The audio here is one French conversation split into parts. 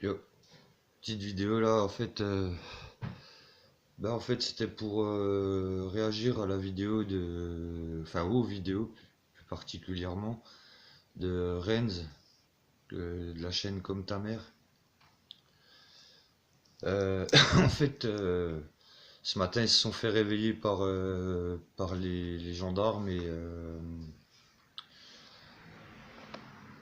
Yo, petite vidéo là, en fait c'était pour réagir à la vidéo enfin aux vidéos plus particulièrement de Renz, de la chaîne Comme ta mère. En fait, ce matin ils se sont fait réveiller par les gendarmes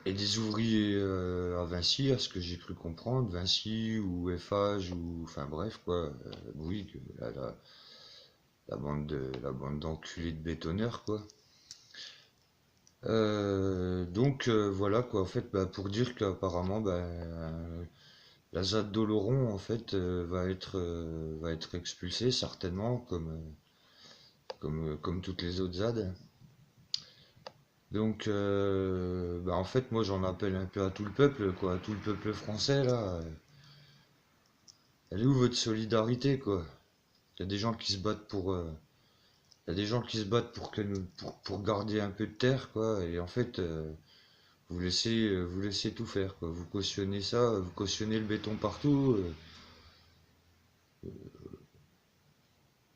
et des ouvriers à Vinci, à ce que j'ai cru comprendre, Vinci ou Eiffage ou enfin bref quoi, oui, la bande d'enculés de bétonneurs, quoi. Voilà, quoi, en fait, pour dire qu'apparemment, la ZAD d'Oloron, en fait, va être expulsée, certainement, comme toutes les autres ZAD. En fait, moi, j'en appelle un peu à tout le peuple, quoi, à tout le peuple français, là. Elle est où votre solidarité, quoi? Il y a des gens qui se battent il y a des gens qui se battent pour garder un peu de terre, quoi, et en fait, vous laissez tout faire, quoi. Vous cautionnez ça, vous cautionnez le béton partout.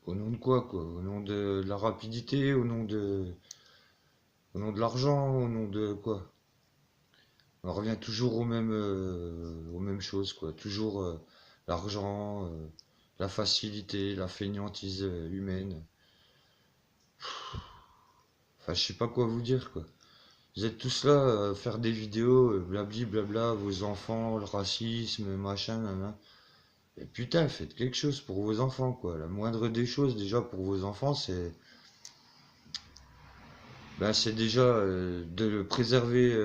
Au nom de quoi, quoi? Au nom de la rapidité, au nom de l'argent, au nom de quoi? On revient toujours aux mêmes choses, quoi. Toujours l'argent, la facilité, la fainéantise humaine. Enfin, je sais pas quoi vous dire, quoi. Vous êtes tous là à faire des vidéos, blabli blabla, vos enfants, le racisme, machin, nan. Et putain, faites quelque chose pour vos enfants, quoi. La moindre des choses, déjà, pour vos enfants, c'est déjà de préserver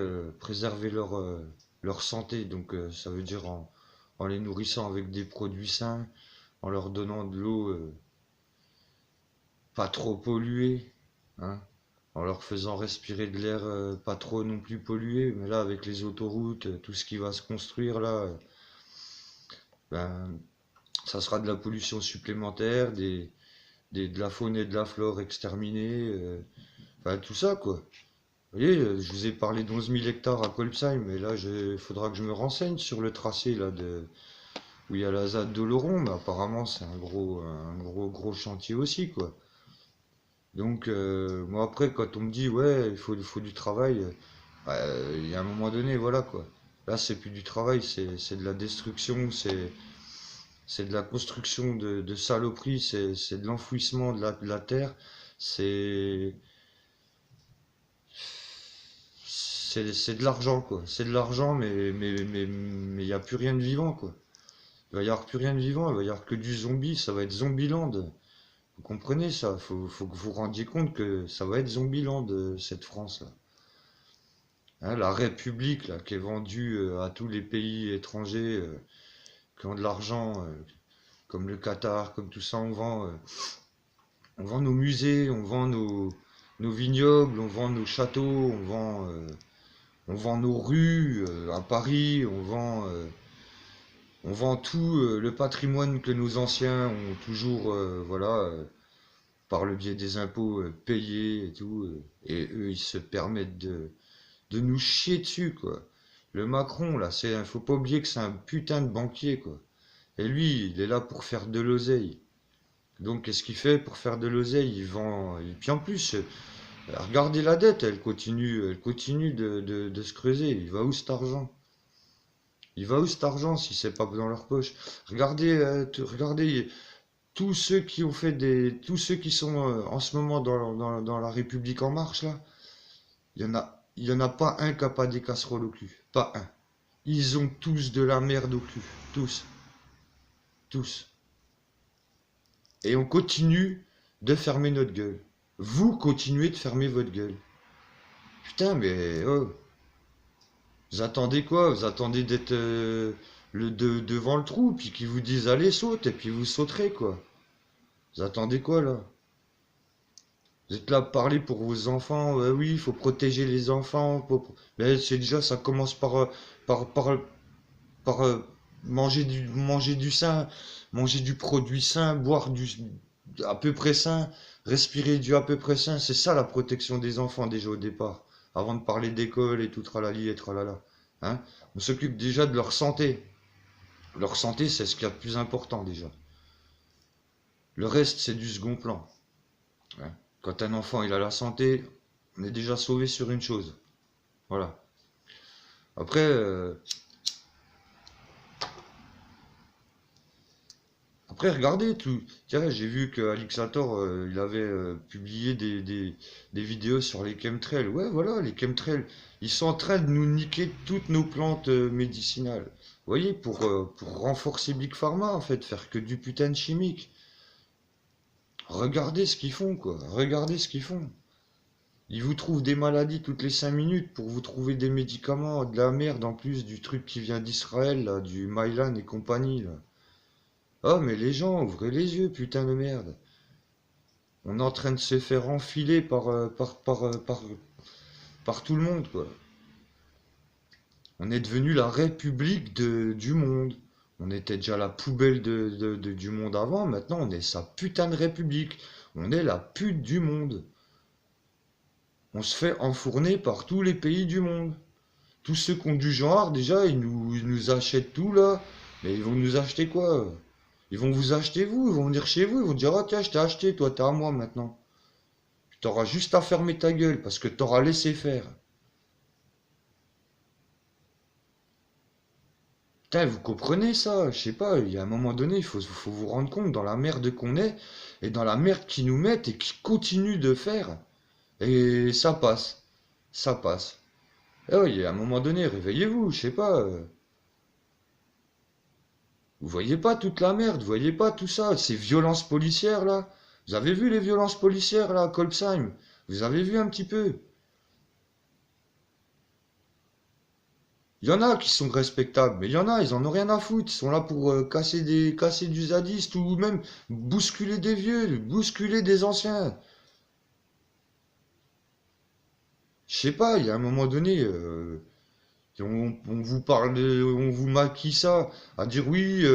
leur santé. Donc, ça veut dire en les nourrissant avec des produits sains, en leur donnant de l'eau pas trop polluée, hein, en leur faisant respirer de l'air pas trop non plus pollué. Mais là, avec les autoroutes, tout ce qui va se construire là, ben, ça sera de la pollution supplémentaire, de la faune et de la flore exterminée, enfin tout ça quoi. Vous voyez, je vous ai parlé d'11 000 hectares à Colpsheim, mais là il faudra que je me renseigne sur le tracé là où il y a la ZAD d'Oloron, mais apparemment c'est gros chantier aussi quoi. Donc moi après quand on me dit ouais il faut du travail, il y a un moment donné voilà quoi. Là c'est plus du travail, c'est de la destruction, c'est de la construction de saloperies, c'est de l'enfouissement de la terre, c'est c'est de l'argent, quoi. C'est de l'argent, mais il n'y a plus rien de vivant, quoi. Il va y avoir plus rien de vivant, il va y avoir que du zombie, ça va être Zombieland. Vous comprenez ça? Faut que vous vous rendiez compte que ça va être Zombieland, cette France-là. Hein, la République, là, qui est vendue à tous les pays étrangers qui ont de l'argent, comme le Qatar, comme tout ça, on vend nos musées, nos vignobles, on vend nos châteaux, on vend nos rues à Paris, on vend tout le patrimoine que nos anciens ont toujours, par le biais des impôts payés et tout. Et eux, ils se permettent de nous chier dessus, quoi. Le Macron, là, faut pas oublier que c'est un putain de banquier, quoi. Et lui, il est là pour faire de l'oseille. Donc, qu'est-ce qu'il fait pour faire de l'oseille? Il vend. Et puis en plus, regardez la dette, elle continue de se creuser. Il va où cet argent? Il va où cet argent si c'est pas dans leur poche? Regardez, regardez tous ceux qui ont tous ceux qui sont en ce moment dans la République en marche là. Il y en a pas un qui a pas des casseroles au cul. Pas un. Ils ont tous de la merde au cul. Tous. Tous. Et on continue de fermer notre gueule. Vous continuez de fermer votre gueule. Putain, mais oh, vous attendez quoi? Vous attendez d'être devant le trou, puis qu'ils vous disent allez saute, et puis vous sauterez quoi. Vous attendez quoi là? Vous êtes là pour parler pour vos enfants, oui, il faut protéger les enfants. Mais c'est déjà, ça commence par, par, par manger du sain, manger du produit sain, boire du à peu près sain, respirer du à peu près sain. C'est ça la protection des enfants déjà au départ. Avant de parler d'école et tout tralali et tralala. Hein? On s'occupe déjà de leur santé. Leur santé, c'est ce qu'il y a de plus important déjà. Le reste, c'est du second plan. Hein. Quand un enfant il a la santé, on est déjà sauvé sur une chose. Voilà. Après, après regardez tout. Tiens, j'ai vu que Alixator, il avait publié des vidéos sur les chemtrails. Ouais, voilà, les chemtrails, ils sont en train de nous niquer toutes nos plantes médicinales. Vous voyez, pour renforcer Big Pharma, en fait, faire que du putain de chimique. Regardez ce qu'ils font, quoi. Regardez ce qu'ils font. Ils vous trouvent des maladies toutes les 5 minutes pour vous trouver des médicaments, de la merde en plus du truc qui vient d'Israël, là, du Mylan et compagnie, là. Oh, mais les gens, ouvrez les yeux, putain de merde. On est en train de se faire enfiler par tout le monde, quoi. On est devenu la république du monde. On était déjà la poubelle du monde avant, maintenant on est sa putain de république. On est la pute du monde. On se fait enfourner par tous les pays du monde. Tous ceux qui ont du genre, déjà, ils nous achètent tout là. Mais ils vont nous acheter quoi? Ils vont vous acheter vous, ils vont venir chez vous, ils vont dire, ah tiens, je t'ai acheté, toi, t'es à moi maintenant. Tu auras juste à fermer ta gueule parce que t'auras laissé faire. Putain, vous comprenez ça? Je sais pas, il y a un moment donné, il faut vous rendre compte dans la merde qu'on est et dans la merde qu'ils nous mettent et qu'ils continuent de faire. Et ça passe. Ça passe. Eh oui, il y a un moment donné, réveillez-vous, je sais pas. Vous voyez pas toute la merde, vous voyez pas tout ça, ces violences policières là. Vous avez vu les violences policières là à Colpsheim? Vous avez vu un petit peu? Il y en a qui sont respectables, mais il y en a, ils en ont rien à foutre. Ils sont là pour casser du zadiste ou même bousculer des vieux, bousculer des anciens. Je sais pas, il y a un moment donné, on vous parle, on vous maquille ça, à dire oui,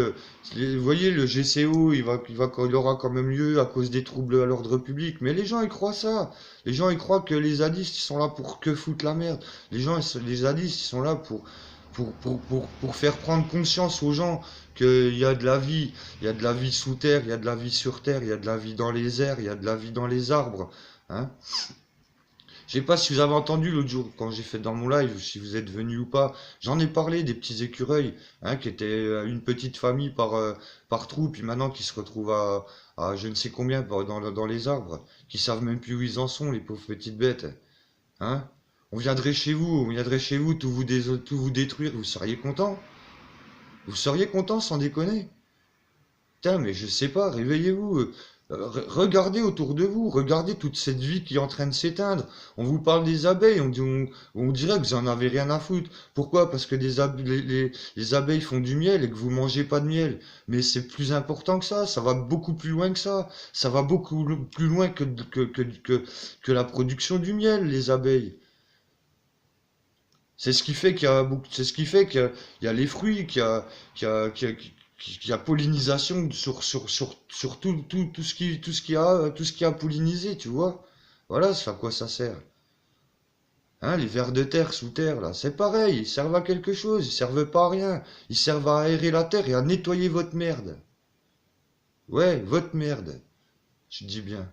vous voyez, le GCO, il aura quand même lieu à cause des troubles à l'ordre public. Mais les gens, ils croient ça. Les gens, ils croient que les zadistes, ils sont là pour que foutre la merde. Les zadistes, ils sont là pour faire prendre conscience aux gens qu'il y a de la vie. Il y a de la vie sous terre, il y a de la vie sur terre, il y a de la vie dans les airs, il y a de la vie dans les arbres. Hein. Je sais pas si vous avez entendu l'autre jour quand j'ai fait dans mon live, si vous êtes venu ou pas. J'en ai parlé des petits écureuils, hein, qui étaient une petite famille par trou, puis maintenant qui se retrouvent à je ne sais combien dans les arbres, qui savent même plus où ils en sont, les pauvres petites bêtes. Hein? On viendrait chez vous, tout vous détruire, vous seriez content? Vous seriez content sans déconner? Putain, mais je sais pas, réveillez-vous. Regardez autour de vous, regardez toute cette vie qui est en train de s'éteindre. On vous parle des abeilles, on dirait que vous en avez rien à foutre. Pourquoi? Parce que les abeilles font du miel et que vous mangez pas de miel. Mais c'est plus important que ça va beaucoup plus loin que ça. Ça va beaucoup plus loin que la production du miel, les abeilles. C'est ce qui fait qu'il y a c'est ce qui fait qu'il y a les fruits, qu'il y a pollinisation sur tout ce qui a pollinisé, tu vois. Voilà, c'est à quoi ça sert. Hein, les vers de terre sous terre, là, c'est pareil, ils servent à quelque chose, ils servent pas à rien. Ils servent à aérer la terre et à nettoyer votre merde. Ouais, votre merde, je dis bien.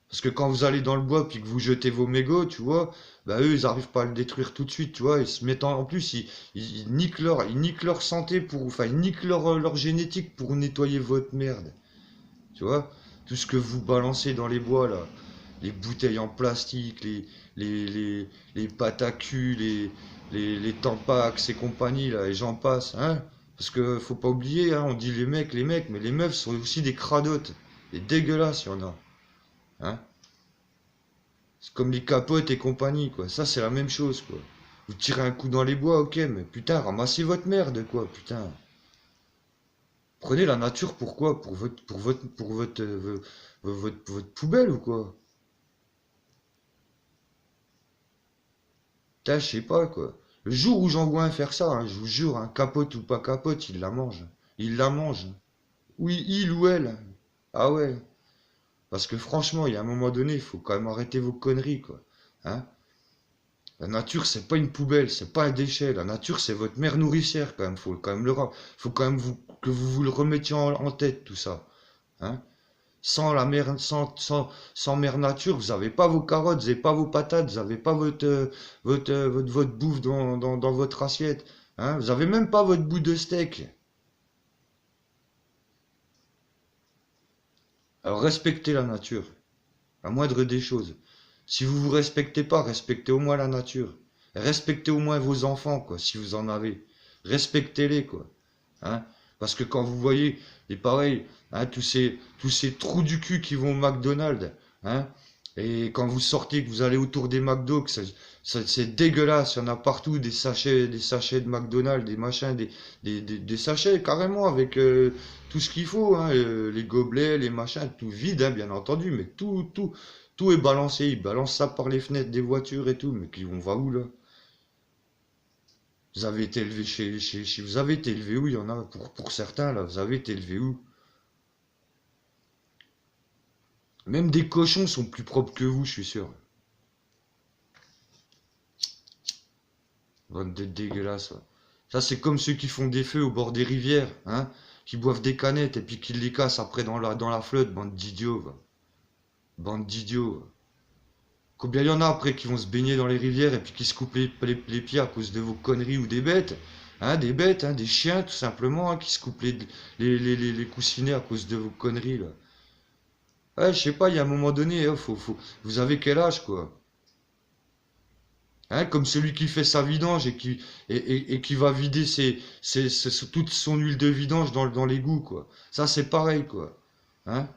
Parce que quand vous allez dans le bois puis que vous jetez vos mégots, tu vois, bah eux ils arrivent pas à le détruire tout de suite, tu vois, ils se mettent en plus ils niquent leur santé enfin ils niquent leur génétique pour nettoyer votre merde, tu vois, tout ce que vous balancez dans les bois là, les bouteilles en plastique, les pâtes à cul, les Tampax et compagnie là, et j'en passe, hein, parce que faut pas oublier, hein, on dit les mecs, mais les meufs sont aussi des cradotes, et dégueulasses y en a, hein. C'est comme les capotes et compagnie, quoi. Ça, c'est la même chose, quoi. Vous tirez un coup dans les bois, ok, mais putain, ramassez votre merde, quoi, putain. Prenez la nature pour quoi? Pour votre poubelle ou quoi? Putain, je sais pas, quoi. Le jour où j'en vois un faire ça, hein, je vous jure, un capote ou pas capote, il la mange. Il la mange. Oui, il ou elle. Ah ouais. Parce que franchement, il y a un moment donné, il faut quand même arrêter vos conneries, quoi. Hein? La nature, c'est pas une poubelle, c'est pas un déchet. La nature, c'est votre mère nourricière, quand même. Faut quand même faut quand même que vous le remettiez en tête, tout ça. Hein. Sans la mère, sans mère nature, vous avez pas vos carottes, vous avez pas vos patates, vous avez pas votre bouffe dans votre assiette. Hein. Vous avez même pas votre bout de steak. Alors respectez la nature, la moindre des choses. Si vous vous respectez pas, respectez au moins la nature. Respectez au moins vos enfants, quoi, si vous en avez. Respectez-les, quoi. Hein. Parce que quand vous voyez, et pareil, hein, tous ces trous du cul qui vont au McDonald's, hein, et quand vous sortez, que vous allez autour des McDo, que c'est dégueulasse, il y en a partout, des sachets de McDonald's, des machins, des sachets carrément avec tout ce qu'il faut, hein, les gobelets, les machins, tout vide, hein, bien entendu, mais tout est balancé, ils balancent ça par les fenêtres des voitures et tout, mais on va où là? Vous avez été élevé vous avez été élevé où? Il y en a pour certains là, vous avez été élevé où? Même des cochons sont plus propres que vous, je suis sûr. Bande de dégueulasse. Ouais. Ça, c'est comme ceux qui font des feux au bord des rivières, hein, qui boivent des canettes et puis qui les cassent après dans la flotte, bande d'idiots. Va. Bande d'idiots. Va. Combien il y en a après qui vont se baigner dans les rivières et puis qui se coupent les pieds à cause de vos conneries ou des bêtes, hein, des chiens tout simplement, hein, qui se coupent les coussinets à cause de vos conneries là. Ouais, je sais pas, il y a un moment donné, hein, vous avez quel âge quoi? Hein, comme celui qui fait sa vidange et qui va vider toute son huile de vidange dans l'égout, quoi. Ça, c'est pareil, quoi. Hein?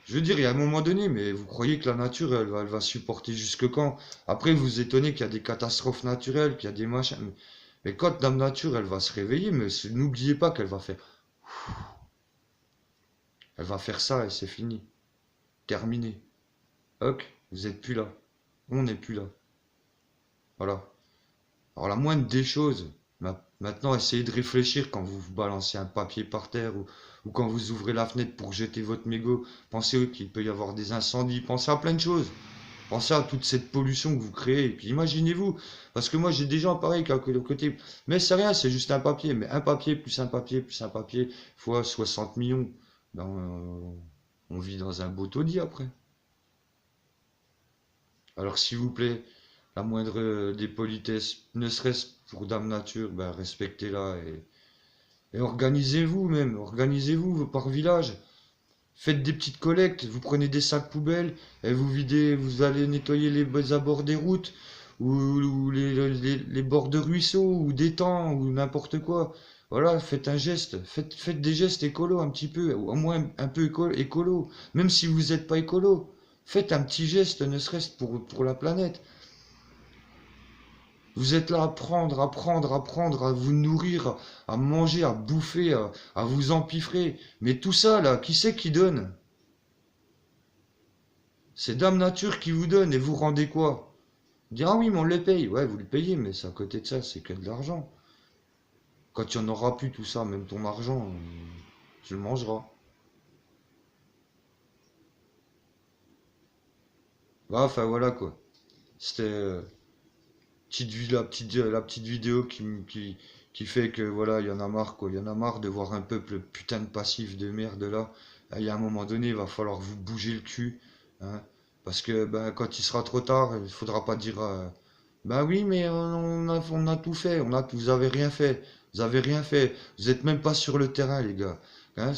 Je veux dire, il y a un moment donné, mais vous croyez que la nature, elle va supporter jusque quand? Après, vous vous étonnez qu'il y a des catastrophes naturelles, qu'il y a des machins. Mais quand Dame Nature, elle va se réveiller, mais n'oubliez pas qu'elle va faire. Elle va faire ça et c'est fini. Terminé. Ok, vous êtes plus là. On n'est plus là. Voilà. Alors la moindre des choses, maintenant essayez de réfléchir quand vous balancez un papier par terre ou quand vous ouvrez la fenêtre pour jeter votre mégot. Pensez qu'il peut y avoir des incendies, pensez à plein de choses. Pensez à toute cette pollution que vous créez. Et puis imaginez-vous, parce que moi j'ai des gens pareils qui à côté, mais c'est rien, c'est juste un papier. Mais un papier plus un papier plus un papier fois 60 millions, ben, on vit dans un beau taudis après. Alors s'il vous plaît, la moindre des politesses, ne serait-ce pour Dame Nature, ben respectez-la et organisez-vous même, organisez-vous par village. Faites des petites collectes, vous prenez des sacs poubelles et vous videz, vous allez nettoyer les abords des routes ou les bords de ruisseaux ou d'étangs ou n'importe quoi. Voilà, faites un geste, faites des gestes écolos un petit peu, ou au moins un peu écolo, même si vous n'êtes pas écolo. Faites un petit geste, ne serait-ce pour la planète. Vous êtes là à prendre, à vous nourrir, à manger, à bouffer, à vous empiffrer. Mais tout ça, là, qui c'est qui donne? C'est Dame Nature qui vous donne et vous rendez quoi? Vous dites, ah oui, mais on le paye. Ouais, vous le payez, mais c'est à côté de ça, c'est que de l'argent. Quand il n'y en aura plus tout ça, même ton argent, tu le mangeras. Bah, enfin voilà quoi. C'était la petite vidéo qui fait que voilà, il y en a marre quoi. Il y en a marre de voir un peuple putain de passif de merde là. Il y a un moment donné, il va falloir vous bouger le cul. Hein, parce que ben, quand il sera trop tard, il faudra pas dire bah oui, mais on a tout fait. Vous avez rien fait. Vous avez rien fait. Vous êtes même pas sur le terrain, les gars. Hein,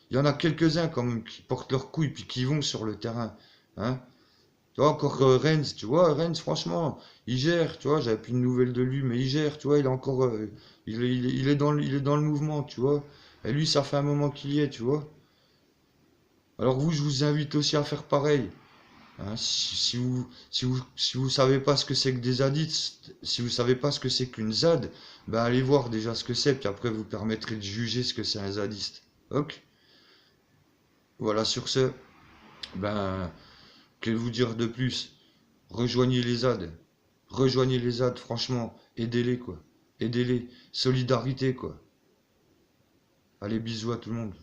il y en a quelques-uns quand même qui portent leurs couilles puis qui vont sur le terrain. Hein. Tu vois, encore Rennes, tu vois, Rennes, franchement, il gère, tu vois, j'avais plus de nouvelles de lui, mais il gère, tu vois, il est encore, il est dans le mouvement, tu vois. Et lui, ça fait un moment qu'il y est, tu vois. Alors vous, je vous invite aussi à faire pareil. Hein, si vous savez pas ce que c'est que des zadistes, si vous savez pas ce que c'est qu'une ZAD, ben allez voir déjà ce que c'est, puis après vous permettrez de juger ce que c'est un zadiste. Ok? Voilà, sur ce, ben, que vous dire de plus? Rejoignez les ZAD. Rejoignez les ZAD, franchement. Aidez-les, quoi. Aidez-les. Solidarité, quoi. Allez, bisous à tout le monde.